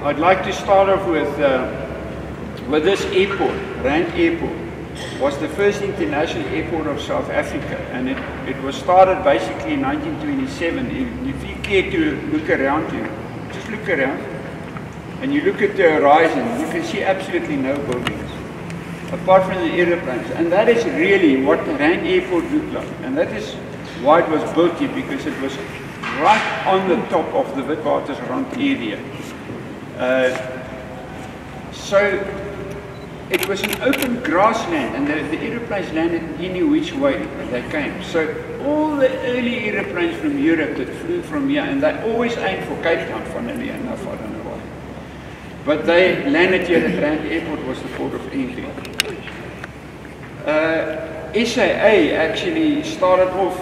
I'd like to start off with this airport. Rand Airport was the first international airport of South Africa, and it was started basically in 1927. If you care to look around you, just look around, and you look at the horizon, you can see absolutely no buildings, apart from the aeroplanes. And that is really what Rand Airport looked like. And that is why it was built here, because it was right on the top of the Witwatersrand area. So it was an open grassland, and the aeroplanes landed any which way they came. So all the early aeroplanes from Europe that flew from here, and they always aimed for Cape Town, funnily enough, I don't know why. But they landed here at Rand Airport, was the port of entry. SAA actually started off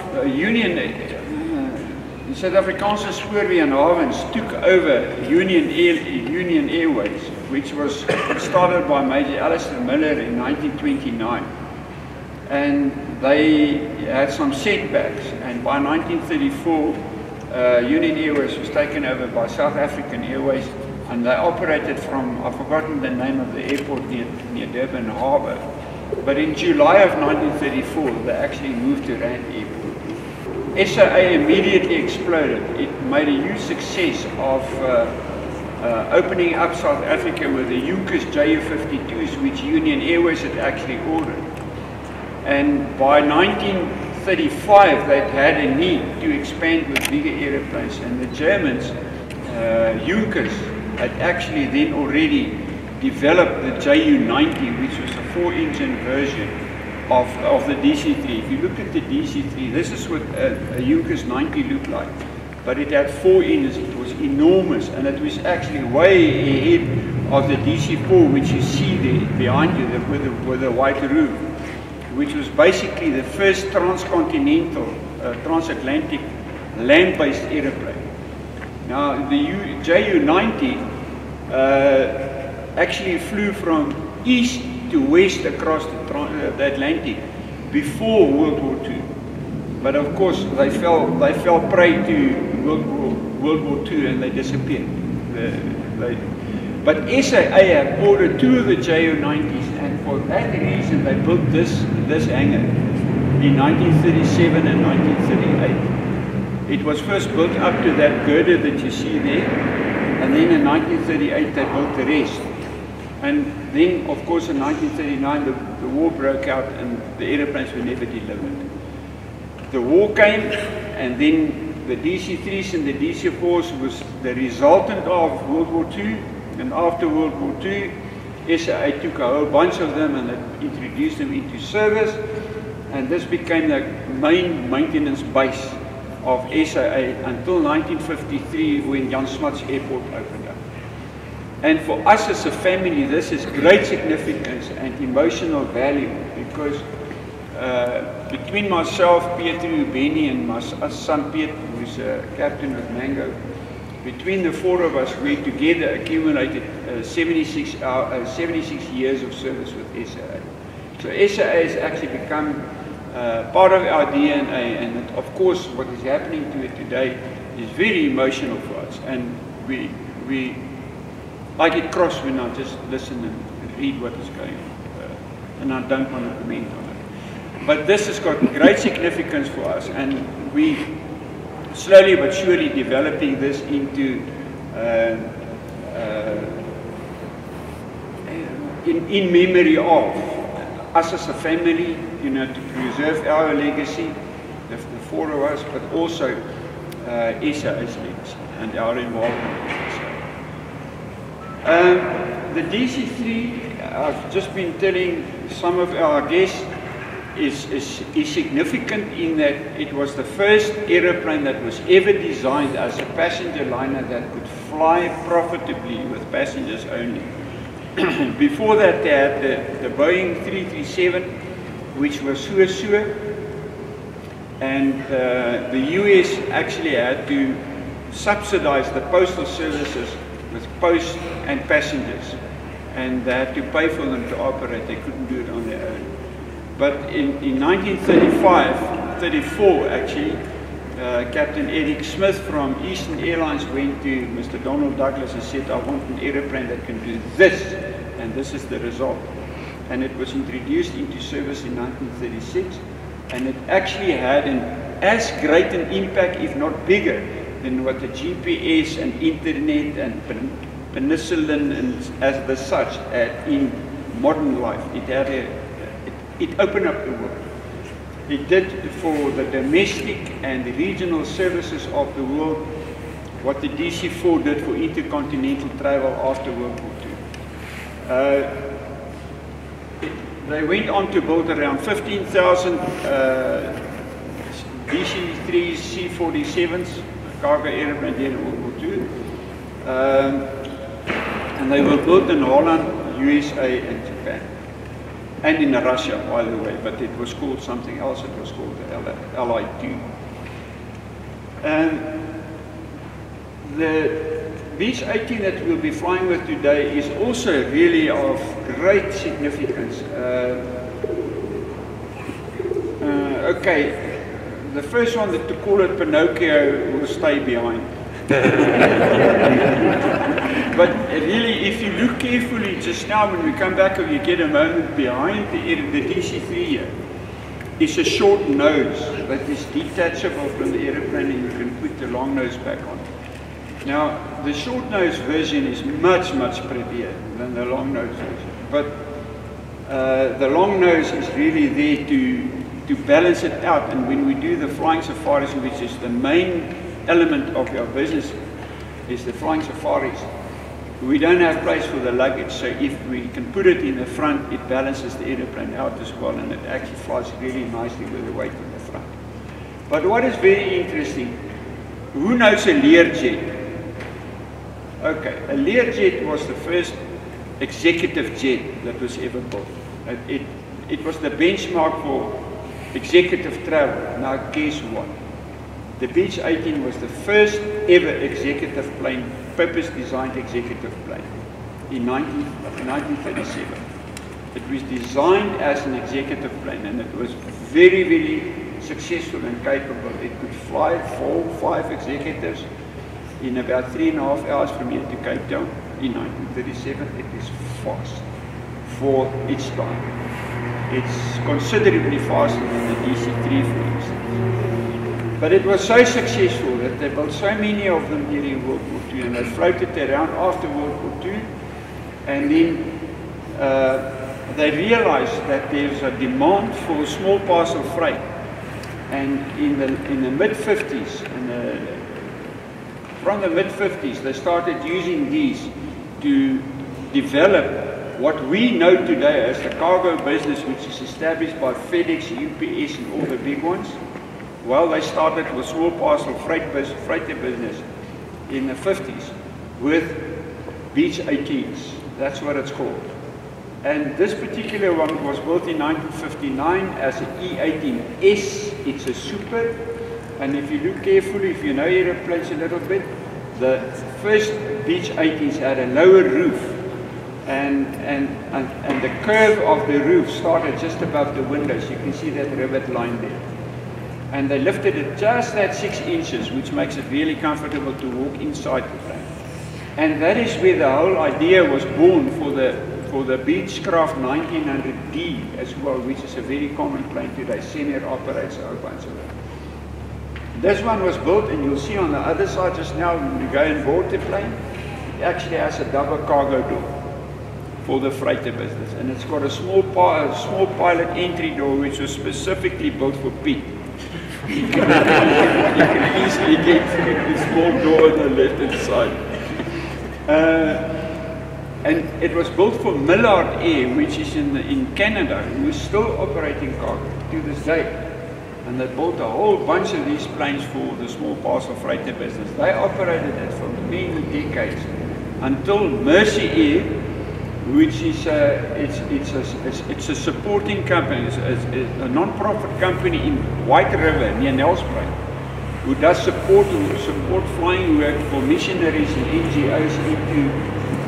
Suid-Afrikaanse Spoorweë en Havens took over Union Airways, which was started by Major Alistair Miller in 1929. And they had some setbacks, and by 1934 Union Airways was taken over by South African Airways, and they operated from, I've forgotten the name of the airport near Durban Harbour. But in July of 1934 they actually moved to Rand Airport. SAA immediately exploded. It made a huge success of opening up South Africa with the Junkers Ju-52s, which Union Airways had actually ordered. And by 1935 they'd had a need to expand with bigger airplanes, and the Germans, Junkers, had actually then already developed the Ju-90, which was a 4-engine version of the DC-3. If you look at the DC-3, this is what a Junkers 90 looked like, but it had 4 engines. It was enormous, and it was actually way ahead of the DC-4, which you see there behind you with the white roof, which was basically the first transcontinental, transatlantic land-based airplane. Now the Ju-90 actually flew from east to west across the Atlantic before World War II. But of course they fell prey to World War II, and they disappeared. But SAA had ordered 2 of the Ju-90s, and for that reason they built this hangar in 1937 and 1938. It was first built up to that girder that you see there, and then in 1938 they built the rest. And then, of course, in 1939 the war broke out, and the aeroplanes were never delivered. The war came, and then the DC-3s and the DC-4s was the resultant of World War II. And after World War II, SAA took a whole bunch of them and introduced them into service, and this became the main maintenance base of SAA until 1953, when Jan Smuts Airport opened up. And for us as a family, this is great significance and emotional value, because between myself, Pietro, Benny, and my son Piet, who's a captain of Mango, between the 4 of us, we together accumulated 76 years of service with SAA. So SAA has actually become part of our DNA, and of course what is happening to it today is very emotional for us, and I get cross when I just listen and read what is going on, and I don't want to comment on it. But this has got great significance for us, and we slowly but surely developing this into in memory of us as a family, you know, to preserve our legacy, the 4 of us, but also SAA's legacy and our involvement in SAA. The DC-3, I've just been telling some of our guests, is significant in that it was the first aeroplane that was ever designed as a passenger liner that could fly profitably with passengers only. Before that they had the Boeing 337, which was Suez, and the US actually had to subsidize the postal services with post and passengers, and they had to pay for them to operate. They couldn't do it on their own. But in 1934 actually, Captain Eric Smith from Eastern Airlines went to Mr. Donald Douglas and said, I want an aeroplane that can do this, and this is the result. And it was introduced into service in 1936, and it actually had as great an impact, if not bigger, than what the GPS and internet and penicillin and as the such in modern life. It opened up the world. It did for the domestic and the regional services of the world what the DC-4 did for intercontinental travel after World War II. They went on to build around 15,000 DC-3s, C-47s, cargo airplane during World War II. And they were built in Holland, USA, and Japan. And in Russia, by the way, but it was called something else. It was called the LI-2. And the Beech 18 that we'll be flying with today is also really of great significance. Okay, the first one to call it Pinocchio will stay behind. But really, if you look carefully just now, when we come back, if you get a moment behind the DC-3 here, it's a short nose that is detachable from the aeroplane, and you can put the long nose back on. Now, the short nose version is much, much prettier than the long nose version. But the long nose is really there to balance it out. And when we do the flying safaris, which is the main element of our business, is the flying safaris, we don't have place for the luggage, so if we can put it in the front, it balances the aeroplane out as well, and it actually flies really nicely with the weight in the front. But what is very interesting, who knows a Learjet? Okay, a Learjet was the first executive jet that was ever built. It was the benchmark for executive travel. Now guess what? The Beech 18 was the first ever executive plane, purpose-designed executive plane in 1937. It was designed as an executive plane, and it was very, very successful and capable. It could fly 4-5 executives in about 3.5 hours from here to Cape Town in 1937. It is fast for its time. It's considerably faster than the DC-3, for instance. But it was so successful that they built so many of them during World War II, and they floated around after World War II, and then they realized that there's a demand for small parcel freight. And in the mid-50s, from the mid-50s, they started using these to develop what we know today as the cargo business, which is established by FedEx, UPS, and all the big ones. Well, they started with small parcel freighter business in the 50s with Beech 18s. That's what it's called. And this particular one was built in 1959 as an E18S. It's a super. And if you look carefully, if you know aeroplanes a little bit, the first Beech 18s had a lower roof. And the curve of the roof started just above the windows. You can see that rivet line there. And they lifted it just that 6 inches, which makes it really comfortable to walk inside the plane. And that is where the whole idea was born for the Beechcraft 1900D as well, which is a very common plane today. Senior operates a whole bunch of it. This one was built, and you'll see on the other side just now, when you go and board the plane, it actually has a double cargo door for the freighter business. And it's got a small pilot entry door, which was specifically built for Pete. You can easily get through the small door on the left-hand side. And it was built for Millard Air, which is in Canada, who is still operating cargo to this day. And they built a whole bunch of these planes for the small parcel freighter business. They operated it for many decades until Mercy Air, which is it's a supporting company, it's a non-profit company in White River near Nelspruit, who does support flying work for missionaries and NGOs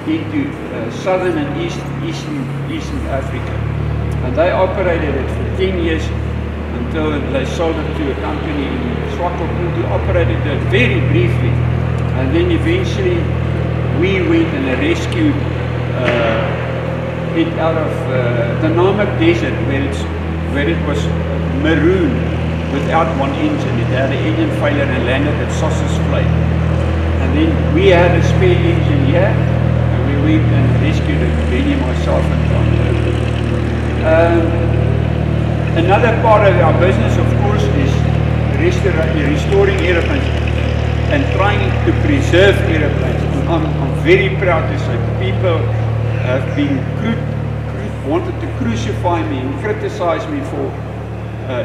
into southern and eastern Africa. And they operated it for 10 years until they sold it to a company in Swakopmund who operated it very briefly. And then eventually we went and rescued it out of the Namak Desert, where it was maroon without one engine. It had an engine failure and landed at Sossus Vlei. And then we had a spare engine here, and we went and rescued it, Benny, myself, and John. Another part of our business, of course, is restoring aeroplanes and trying to preserve aeroplanes. I'm very proud to say people have been wanted to crucify me and criticize me for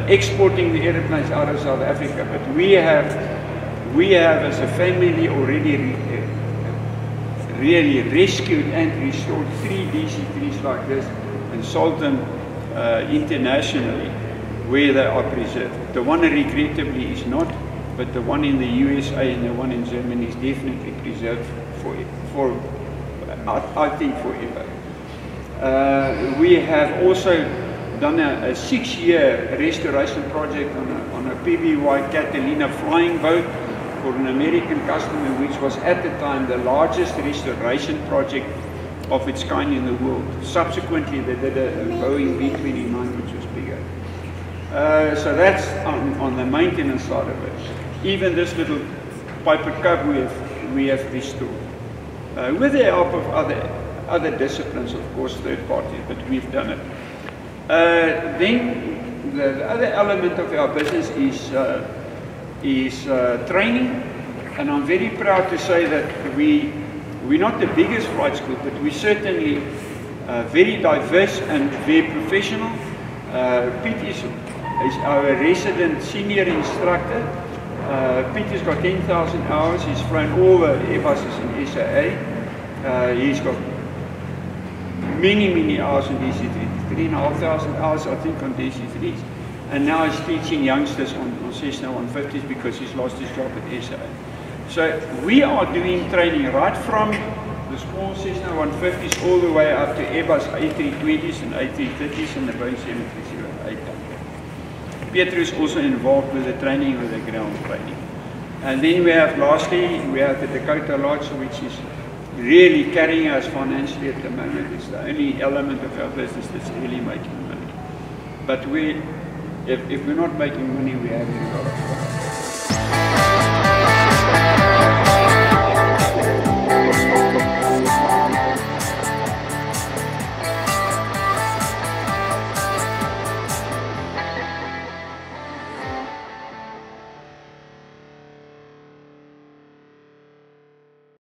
exporting the aeroplanes out of South Africa, but we have as a family already really rescued and restored 3 DC-3s like this and sold them internationally where they are preserved. The one regrettably is not, but the one in the USA and the one in Germany is definitely preserved for I think forever. We have also done a 6-year restoration project on a PBY Catalina flying boat for an American customer, which was at the time the largest restoration project of its kind in the world. Subsequently, they did a Boeing B-29, which was bigger. So that's on the maintenance side of it. Even this little Piper Cub we have restored. With the help of other disciplines, of course, third party, but we've done it. Then the other element of our business is training, and I'm very proud to say that we're not the biggest flight school, but we're certainly very diverse and very professional. Pete is our resident senior instructor. Pete has got 10,000 hours. He's flown all the Airbuses in SAA. He's got many hours on DC-3, 3,500 hours I think on DC-3s. And now he's teaching youngsters on Cessna 150s because he's lost his job at SAA. So we are doing training right from the small Cessna 150s all the way up to Airbus A320s and A330s and the Boeing 737-800. Peter is also involved with the training, with the ground training. And then we have, lastly, we have the Dakota Lodge, which is really carrying us financially at the moment. It's the only element of our business that's really making money. But if we're not making money, we have a lot of fun.